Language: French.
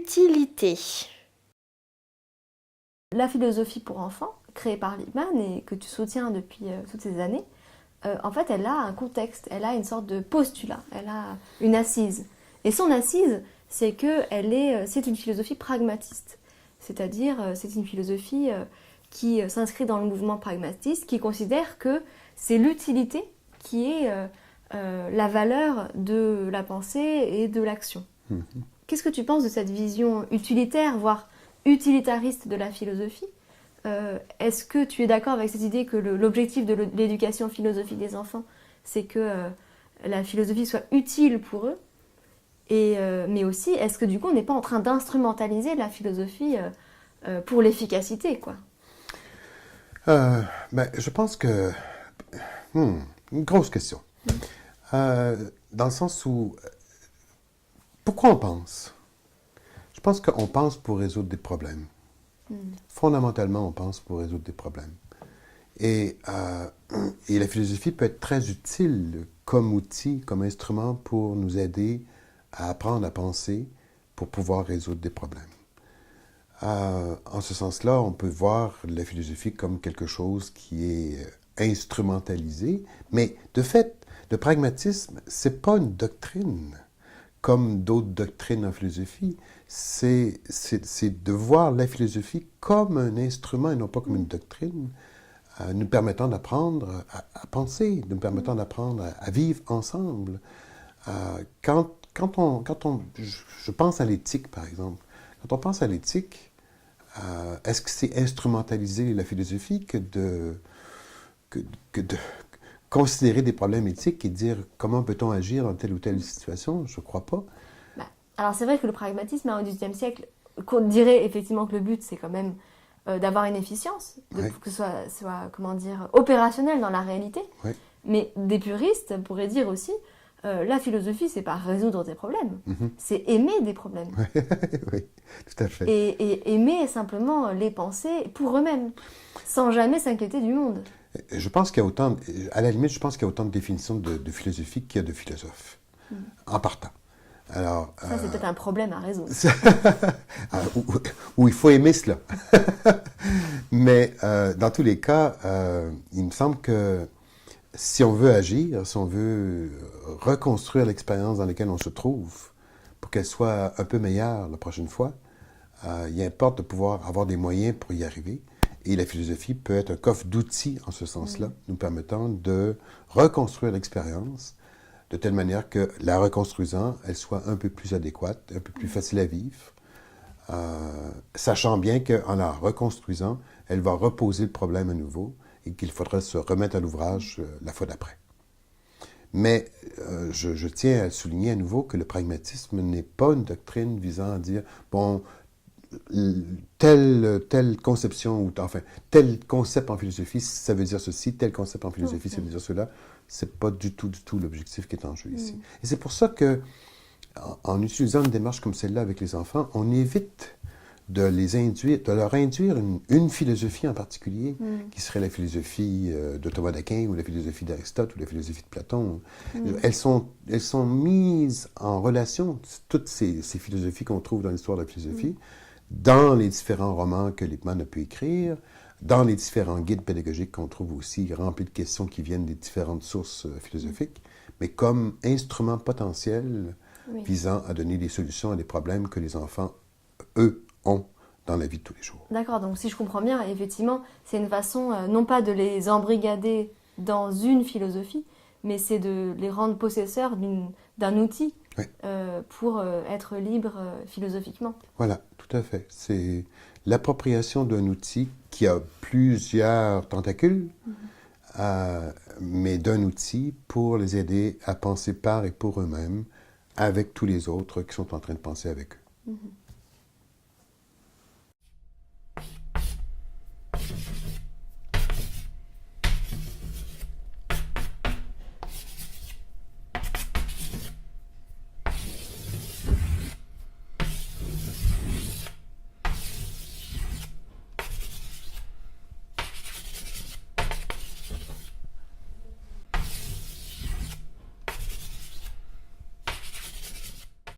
utilité. La philosophie pour enfants, créée par Lippmann et que tu soutiens depuis toutes ces années, en fait, elle a un contexte, elle a une sorte de postulat, elle a une assise. Et son assise, c'est que c'est une philosophie pragmatiste. C'est-à-dire, c'est une philosophie qui s'inscrit dans le mouvement pragmatiste, qui considère que c'est l'utilité qui est la valeur de la pensée et de l'action. Qu'est-ce que tu penses de cette vision utilitaire, voire utilitariste de la philosophie ? Est-ce que tu es d'accord avec cette idée que l'objectif de l'éducation philosophique des enfants, c'est que la philosophie soit utile pour eux mais aussi, est-ce que du coup, on n'est pas en train d'instrumentaliser la philosophie pour l'efficacité, quoi ? Je pense que... une grosse question. Dans le sens où... Pourquoi on pense? Je pense qu'on pense pour résoudre des problèmes. Fondamentalement, on pense pour résoudre des problèmes. Et la philosophie peut être très utile comme outil, comme instrument pour nous aider à apprendre à penser pour pouvoir résoudre des problèmes. En ce sens-là, on peut voir la philosophie comme quelque chose qui est instrumentalisé, mais de fait, le pragmatisme, c'est pas une doctrine comme d'autres doctrines en philosophie, c'est de voir la philosophie comme un instrument et non pas comme une doctrine, nous permettant d'apprendre à penser, nous permettant d'apprendre à vivre ensemble. Je pense à l'éthique, par exemple. Quand on pense à l'éthique, est-ce que c'est instrumentaliser la philosophie que de considérer des problèmes éthiques et dire comment peut-on agir dans telle ou telle situation? Je ne crois pas. Alors c'est vrai que le pragmatisme au XVIIIe siècle, qu'on dirait effectivement que le but c'est quand même d'avoir une efficience, que ce soit comment dire, opérationnel dans la réalité. Oui. Mais des puristes pourraient dire aussi, la philosophie c'est pas résoudre des problèmes, c'est aimer des problèmes. Oui, tout à fait. Et aimer simplement les penser pour eux-mêmes, sans jamais s'inquiéter du monde. Je pense qu'il y a autant, à la limite, je pense qu'il y a autant de définitions de philosophie qu'il y a de philosophes, en partant. Alors, ça, c'est peut-être un problème à résoudre. où il faut aimer cela. Mais dans tous les cas, il me semble que si on veut agir, si on veut reconstruire l'expérience dans laquelle on se trouve, pour qu'elle soit un peu meilleure la prochaine fois, il importe de pouvoir avoir des moyens pour y arriver. Et la philosophie peut être un coffre d'outils en ce sens-là, nous permettant de reconstruire l'expérience de telle manière que la reconstruisant, elle soit un peu plus adéquate, un peu plus facile à vivre, sachant bien qu'en la reconstruisant, elle va reposer le problème à nouveau et qu'il faudra se remettre à l'ouvrage la fois d'après. Mais je tiens à souligner à nouveau que le pragmatisme n'est pas une doctrine visant à dire, bon, telle conception, ou enfin, tel concept en philosophie, ça veut dire ceci, tel concept en philosophie, ça veut dire cela. C'est pas du tout l'objectif qui est en jeu ici. Et c'est pour ça que, en utilisant une démarche comme celle-là avec les enfants, on évite de leur induire une philosophie en particulier, qui serait la philosophie de Thomas d'Aquin, ou la philosophie d'Aristote, ou la philosophie de Platon. Elles sont mises en relation, toutes ces philosophies qu'on trouve dans l'histoire de la philosophie, dans les différents romans que Lippmann a pu écrire, dans les différents guides pédagogiques qu'on trouve aussi, remplis de questions qui viennent des différentes sources philosophiques, mais comme instrument potentiel visant à donner des solutions à des problèmes que les enfants, eux, ont dans la vie de tous les jours. D'accord, donc si je comprends bien, effectivement, c'est une façon, non pas de les embrigader dans une philosophie, mais c'est de les rendre possesseurs d'un outil pour être libres philosophiquement. Voilà, tout à fait. C'est l'appropriation d'un outil qui a plusieurs tentacules, mais d'un outil pour les aider à penser par et pour eux-mêmes avec tous les autres qui sont en train de penser avec eux.